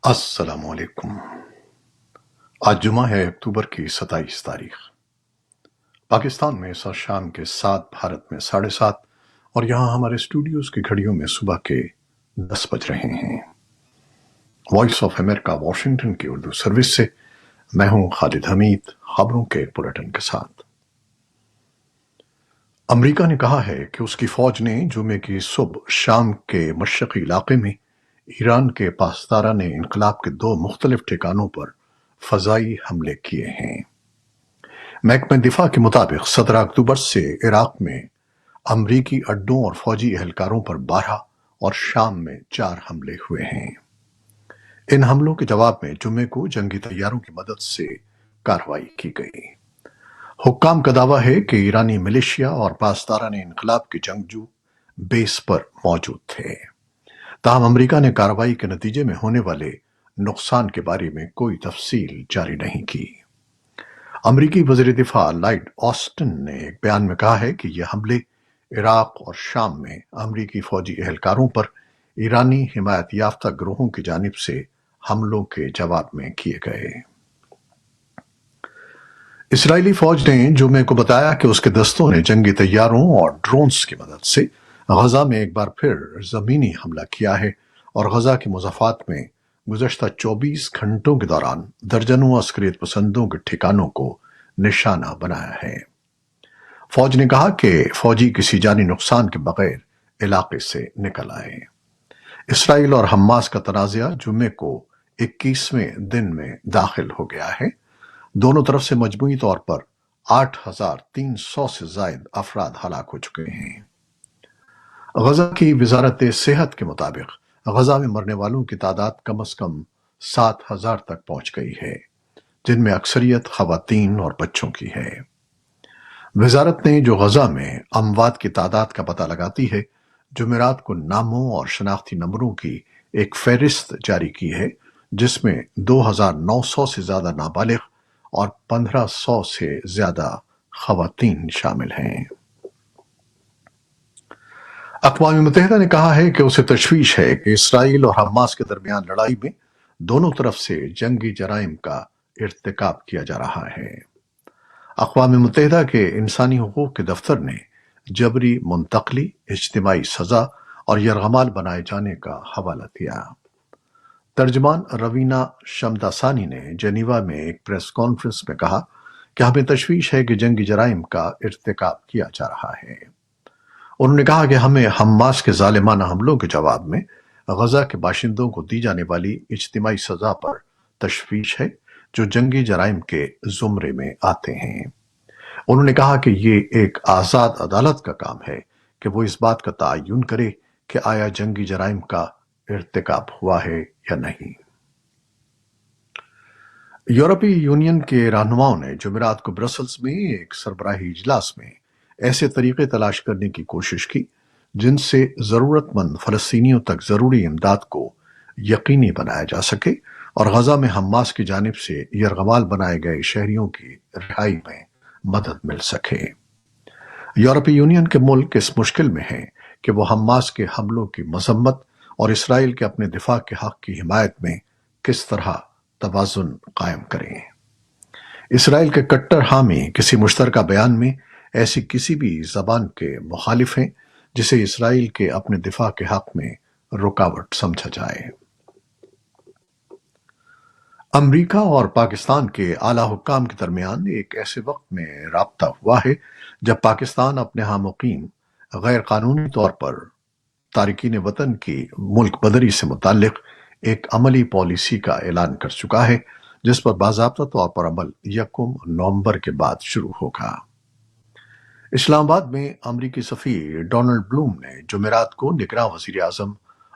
السلام علیکم۔ آج جمعہ ہے، اکتوبر کی 27 تاریخ۔ پاکستان میں سر شام کے 7، بھارت میں 7:30، اور یہاں ہمارے اسٹوڈیوز کی گھڑیوں میں صبح کے 10 بج رہے ہیں۔ وائس آف امریکہ واشنگٹن کی اردو سروس سے میں ہوں خالد حمید، خبروں کے ایک بلیٹن کے ساتھ۔ امریکہ نے کہا ہے کہ اس کی فوج نے جمعے کی صبح شام کے مشرقی علاقے میں ایران کے پاسداران انقلاب کے 2 مختلف ٹھکانوں پر فضائی حملے کیے ہیں۔ محکمہ دفاع کے مطابق 17 اکتوبر سے عراق میں امریکی اڈوں اور فوجی اہلکاروں پر 12 اور شام میں 4 حملے ہوئے ہیں۔ ان حملوں کے جواب میں جمعے کو جنگی طیاروں کی مدد سے کارروائی کی گئی۔ حکام کا دعویٰ ہے کہ ایرانی ملیشیا اور پاسداران انقلاب کے جنگجو بیس پر موجود تھے، تاہم امریکہ نے کارروائی کے نتیجے میں ہونے والے نقصان کے بارے میں کوئی تفصیل جاری نہیں کی۔ امریکی وزیر دفاع لائیڈ آسٹن نے ایک بیان میں کہا ہے کہ یہ حملے عراق اور شام میں امریکی فوجی اہلکاروں پر ایرانی حمایت یافتہ گروہوں کی جانب سے حملوں کے جواب میں کیے گئے۔ اسرائیلی فوج نے جمعے کو بتایا کہ اس کے دستوں نے جنگی طیاروں اور ڈرونز کی مدد سے غزہ میں ایک بار پھر زمینی حملہ کیا ہے اور غزہ کے مضافات میں گزشتہ 24 گھنٹوں کے دوران درجنوں عسکریت پسندوں کے ٹھکانوں کو نشانہ بنایا ہے۔ فوج نے کہا کہ فوجی کسی جانی نقصان کے بغیر علاقے سے نکل آئے۔ اسرائیل اور حماس کا تنازعہ جمعے کو 21ویں دن میں داخل ہو گیا ہے۔ دونوں طرف سے مجموعی طور پر 8,300 سے زائد افراد ہلاک ہو چکے ہیں۔ غزہ کی وزارت صحت کے مطابق غزہ میں مرنے والوں کی تعداد کم از کم 7,000 تک پہنچ گئی ہے، جن میں اکثریت خواتین اور بچوں کی ہے۔ وزارت نے جو غزہ میں اموات کی تعداد کا پتہ لگاتی ہے، جمعرات کو ناموں اور شناختی نمبروں کی ایک فہرست جاری کی ہے، جس میں 2,900 سے زیادہ نابالغ اور 1,500 سے زیادہ خواتین شامل ہیں۔ اقوام متحدہ نے کہا ہے کہ اسے تشویش ہے کہ اسرائیل اور حماس کے درمیان لڑائی میں دونوں طرف سے جنگی جرائم کا ارتکاب کیا جا رہا ہے۔ اقوام متحدہ کے انسانی حقوق کے دفتر نے جبری منتقلی، اجتماعی سزا اور یرغمال بنائے جانے کا حوالہ دیا۔ ترجمان روینہ شمداسانی نے جنیوا میں ایک پریس کانفرنس میں کہا کہ ہمیں تشویش ہے کہ جنگی جرائم کا ارتکاب کیا جا رہا ہے۔ انہوں نے کہا کہ ہمیں حماس کے ظالمانہ حملوں کے جواب میں غزہ کے باشندوں کو دی جانے والی اجتماعی سزا پر تشویش ہے، جو جنگی جرائم کے زمرے میں آتے ہیں۔ انہوں نے کہا کہ یہ ایک آزاد عدالت کا کام ہے کہ وہ اس بات کا تعین کرے کہ آیا جنگی جرائم کا ارتکاب ہوا ہے یا نہیں۔ یورپی یونین کے رہنماؤں نے جمعرات کو برسلز میں ایک سربراہی اجلاس میں ایسے طریقے تلاش کرنے کی کوشش کی جن سے ضرورت مند فلسطینیوں تک ضروری امداد کو یقینی بنایا جا سکے اور غزہ میں حماس کی جانب سے یرغمال بنائے گئے شہریوں کی رہائی میں مدد مل سکے۔ یورپی یونین کے ملک اس مشکل میں ہیں کہ وہ حماس کے حملوں کی مذمت اور اسرائیل کے اپنے دفاع کے حق کی حمایت میں کس طرح توازن قائم کریں۔ اسرائیل کے کٹر حامی کسی مشترکہ بیان میں ایسی کسی بھی زبان کے مخالف ہیں جسے اسرائیل کے اپنے دفاع کے حق میں رکاوٹ سمجھا جائے۔ امریکہ اور پاکستان کے اعلیٰ حکام کے درمیان ایک ایسے وقت میں رابطہ ہوا ہے جب پاکستان اپنے ہاں مقیم غیر قانونی طور پر تارکین وطن کی ملک بدری سے متعلق ایک عملی پالیسی کا اعلان کر چکا ہے، جس پر باضابطہ طور پر عمل 1 نومبر کے بعد شروع ہوگا۔ اسلام آباد میں امریکی سفیر ڈونلڈ بلوم نے جمعرات کو نگراں وزیر اعظم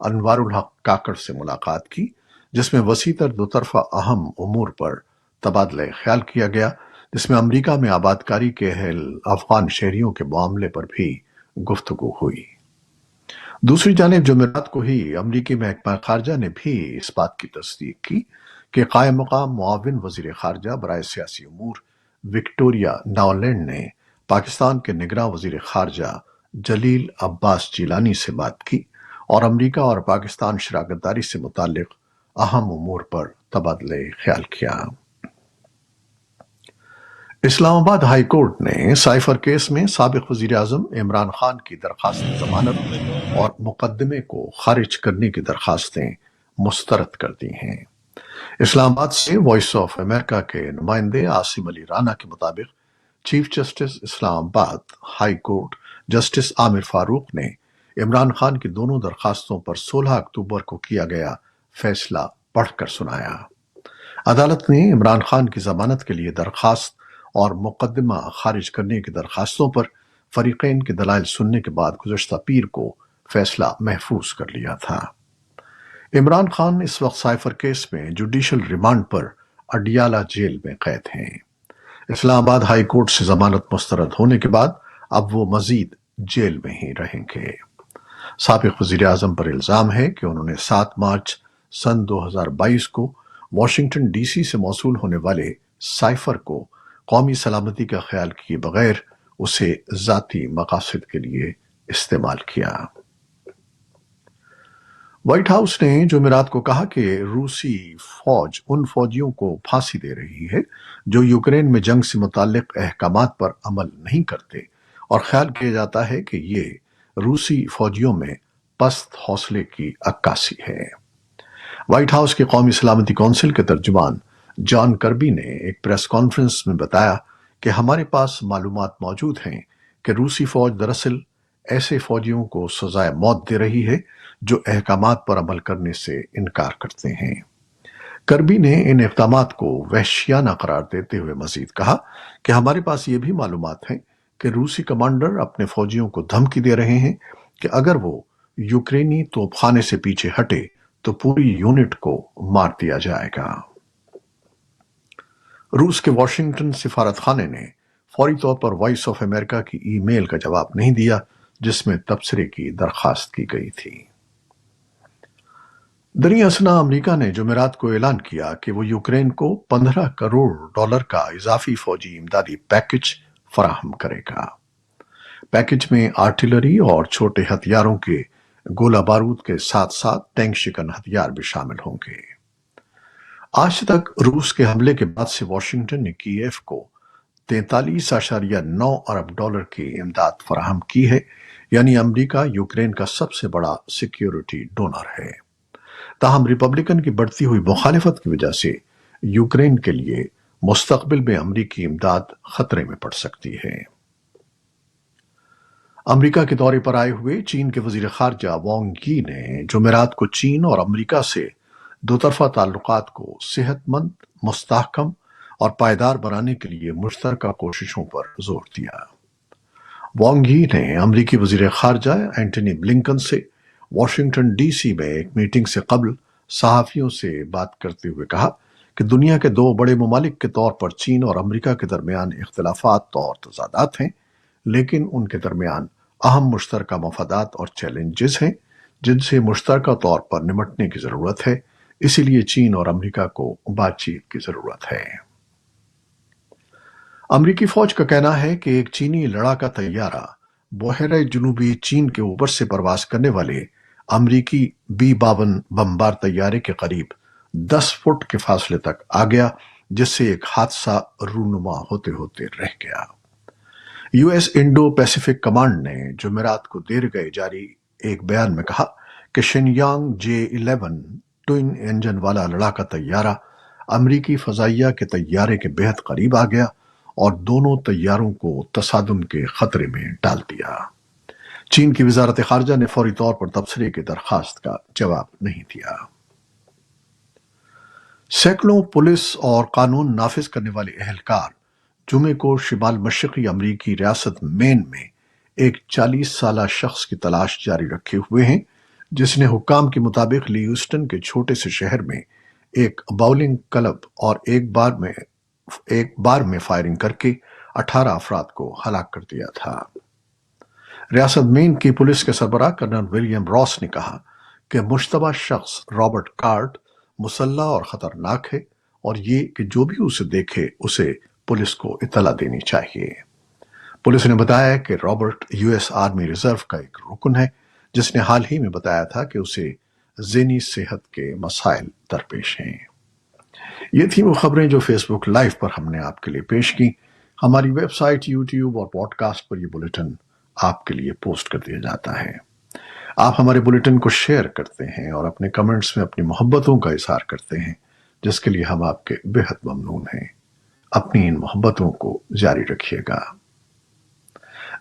انوار الحق کاکڑ سے ملاقات کی، جس میں وسیع تر دو طرفہ اہم امور پر تبادلہ خیال کیا گیا، جس میں امریکہ میں آباد کاری کے اہل افغان شہریوں کے معاملے پر بھی گفتگو ہوئی۔ دوسری جانب جمعرات کو ہی امریکی محکمہ خارجہ نے بھی اس بات کی تصدیق کی کہ قائم مقام معاون وزیر خارجہ برائے سیاسی امور وکٹوریا ناولینڈ نے پاکستان کے نگراں وزیر خارجہ جلیل عباس جیلانی سے بات کی اور امریکہ اور پاکستان شراکت داری سے متعلق اہم امور پر تبادلہ خیال کیا۔ اسلام آباد ہائی کورٹ نے سائفر کیس میں سابق وزیر اعظم عمران خان کی درخواست ضمانت اور مقدمے کو خارج کرنے کی درخواستیں مسترد کر دی ہیں۔ اسلام آباد سے وائس آف امریکہ کے نمائندے عاصم علی رانا کے مطابق چیف جسٹس اسلام آباد ہائی کورٹ جسٹس عامر فاروق نے عمران خان کی دونوں درخواستوں پر 16 اکتوبر کو کیا گیا فیصلہ پڑھ کر سنایا۔ عدالت نے عمران خان کی ضمانت کے لیے درخواست اور مقدمہ خارج کرنے کی درخواستوں پر فریقین کے دلائل سننے کے بعد گزشتہ پیر کو فیصلہ محفوظ کر لیا تھا۔ عمران خان اس وقت سائفر کیس میں جوڈیشل ریمانڈ پر اڈیالہ جیل میں قید ہیں۔ اسلام آباد ہائی کورٹ سے ضمانت مسترد ہونے کے بعد اب وہ مزید جیل میں ہی رہیں گے۔ سابق وزیر اعظم پر الزام ہے کہ انہوں نے 7 مارچ سن 2022 کو واشنگٹن ڈی سی سے موصول ہونے والے سائفر کو قومی سلامتی کا خیال کیے بغیر اسے ذاتی مقاصد کے لیے استعمال کیا۔ وائٹ ہاؤس نے جمعرات کو کہا کہ روسی فوج ان فوجیوں کو پھانسی دے رہی ہے جو یوکرین میں جنگ سے متعلق احکامات پر عمل نہیں کرتے، اور خیال کیا جاتا ہے کہ یہ روسی فوجیوں میں پست حوصلے کی عکاسی ہے۔ وائٹ ہاؤس کے قومی سلامتی کونسل کے ترجمان جان کربی نے ایک پریس کانفرنس میں بتایا کہ ہمارے پاس معلومات موجود ہیں کہ روسی فوج دراصل ایسے فوجیوں کو سزائے موت دے رہی ہے جو احکامات پر عمل کرنے سے انکار کرتے ہیں۔ کربی نے ان اقدامات کو وحشیانہ قرار دیتے ہوئے مزید کہا کہ ہمارے پاس یہ بھی معلومات ہیں کہ روسی کمانڈر اپنے فوجیوں کو دھمکی دے رہے ہیں کہ اگر وہ یوکرینی توپ خانے سے پیچھے ہٹے تو پوری یونٹ کو مار دیا جائے گا۔ روس کے واشنگٹن سفارت خانے نے فوری طور پر وائس آف امریکہ کی ای میل کا جواب نہیں دیا جس میں تبصرے کی درخواست کی گئی تھی۔ دریں اثنا امریکہ نے جمعرات کو اعلان کیا کہ وہ یوکرین کو $15 کروڑ کا اضافی فوجی امدادی پیکج فراہم کرے گا۔ پیکج میں آرٹلری اور چھوٹے ہتھیاروں کے گولہ بارود کے ساتھ ساتھ ٹینک شکن ہتھیار بھی شامل ہوں گے۔ آج تک روس کے حملے کے بعد سے واشنگٹن نے کیف کو $43.9 ارب کی امداد فراہم کی ہے، یعنی امریکہ یوکرین کا سب سے بڑا سیکیورٹی ڈونر ہے۔ تاہم ریپبلکن کی بڑھتی ہوئی مخالفت کی وجہ سے یوکرین کے لیے مستقبل میں امریکی امداد خطرے میں پڑ سکتی ہے۔ امریکہ کے دورے پر آئے ہوئے چین کے وزیر خارجہ وانگ یی نے جمعرات کو چین اور امریکہ سے دو طرفہ تعلقات کو صحت مند، مستحکم اور پائیدار بنانے کے لیے مشترکہ کوششوں پر زور دیا۔ وانگ یی نے امریکی وزیر خارجہ اینٹنی بلنکن سے واشنگٹن ڈی سی میں ایک میٹنگ سے قبل صحافیوں سے بات کرتے ہوئے کہا کہ دنیا کے 2 بڑے ممالک کے طور پر چین اور امریکہ کے درمیان اختلافات اور تضادات ہیں، لیکن ان کے درمیان اہم مشترکہ مفادات اور چیلنجز ہیں جن سے مشترکہ طور پر نمٹنے کی ضرورت ہے، اسی لیے چین اور امریکہ کو بات چیت کی ضرورت ہے۔ امریکی فوج کا کہنا ہے کہ ایک چینی لڑاکا طیارہ بحیرہ جنوبی چین کے اوپر سے پرواز کرنے والے امریکی B-52 بمبار طیارے کے قریب 10 فٹ کے فاصلے تک آ گیا، جس سے ایک حادثہ رونما ہوتے ہوتے رہ گیا۔ U S Indo Pacific command نے جمعرات کو دیر گئے جاری ایک بیان میں کہا کہ شنیانگ J-11 ٹوئن انجن والا لڑاکا طیارہ امریکی فضائیہ کے طیارے کے بہت قریب آ گیا اور دونوں طیاروں کو تصادم کے خطرے میں ڈال دیا۔ چین کی وزارت خارجہ نے فوری طور پر تبصرے کی درخواست کا جواب نہیں دیا۔ سینکڑوں پولیس اور قانون نافذ کرنے والے اہلکار جمعے کو شمال مشرقی امریکی ریاست مین میں ایک 40 سالہ شخص کی تلاش جاری رکھے ہوئے ہیں جس نے حکام کے مطابق لیوسٹن کے چھوٹے سے شہر میں ایک باؤلنگ کلب اور ایک بار میں فائرنگ کر کے 18 افراد کو ہلاک کر دیا تھا۔ ریاست مین کی پولیس کے سربراہ کرنل ولیم راس نے کہا کہ مشتبہ شخص رابرٹ کارٹ مسلح اور خطرناک ہے اور یہ کہ جو بھی اسے دیکھے اسے پولیس کو اطلاع دینی چاہیے۔ پولیس نے بتایا کہ رابرٹ US آرمی ریزرو کا ایک رکن ہے جس نے حال ہی میں بتایا تھا کہ اسے ذہنی صحت کے مسائل درپیش ہیں۔ یہ تھی وہ خبریں جو فیس بک لائیو پر ہم نے آپ کے لیے پیش کی۔ ہماری ویب سائٹ، یوٹیوب اور پوڈ کاسٹ پر یہ بلیٹن آپ کے لیے پوسٹ کر دیا جاتا ہے۔ آپ ہمارے بلیٹن کو شیئر کرتے ہیں اور اپنے کمنٹس میں اپنی محبتوں کا اظہار کرتے ہیں، جس کے لیے ہم آپ کے بہت ممنون ہیں۔ اپنی ان محبتوں کو جاری رکھیے گا۔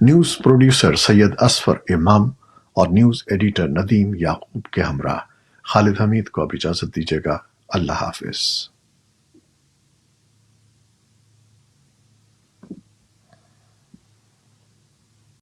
نیوز پروڈیوسر سید اصفر امام اور نیوز ایڈیٹر ندیم یعقوب کے ہمراہ خالد حمید کو اب اجازت دیجیے گا۔ اللہ حافظ۔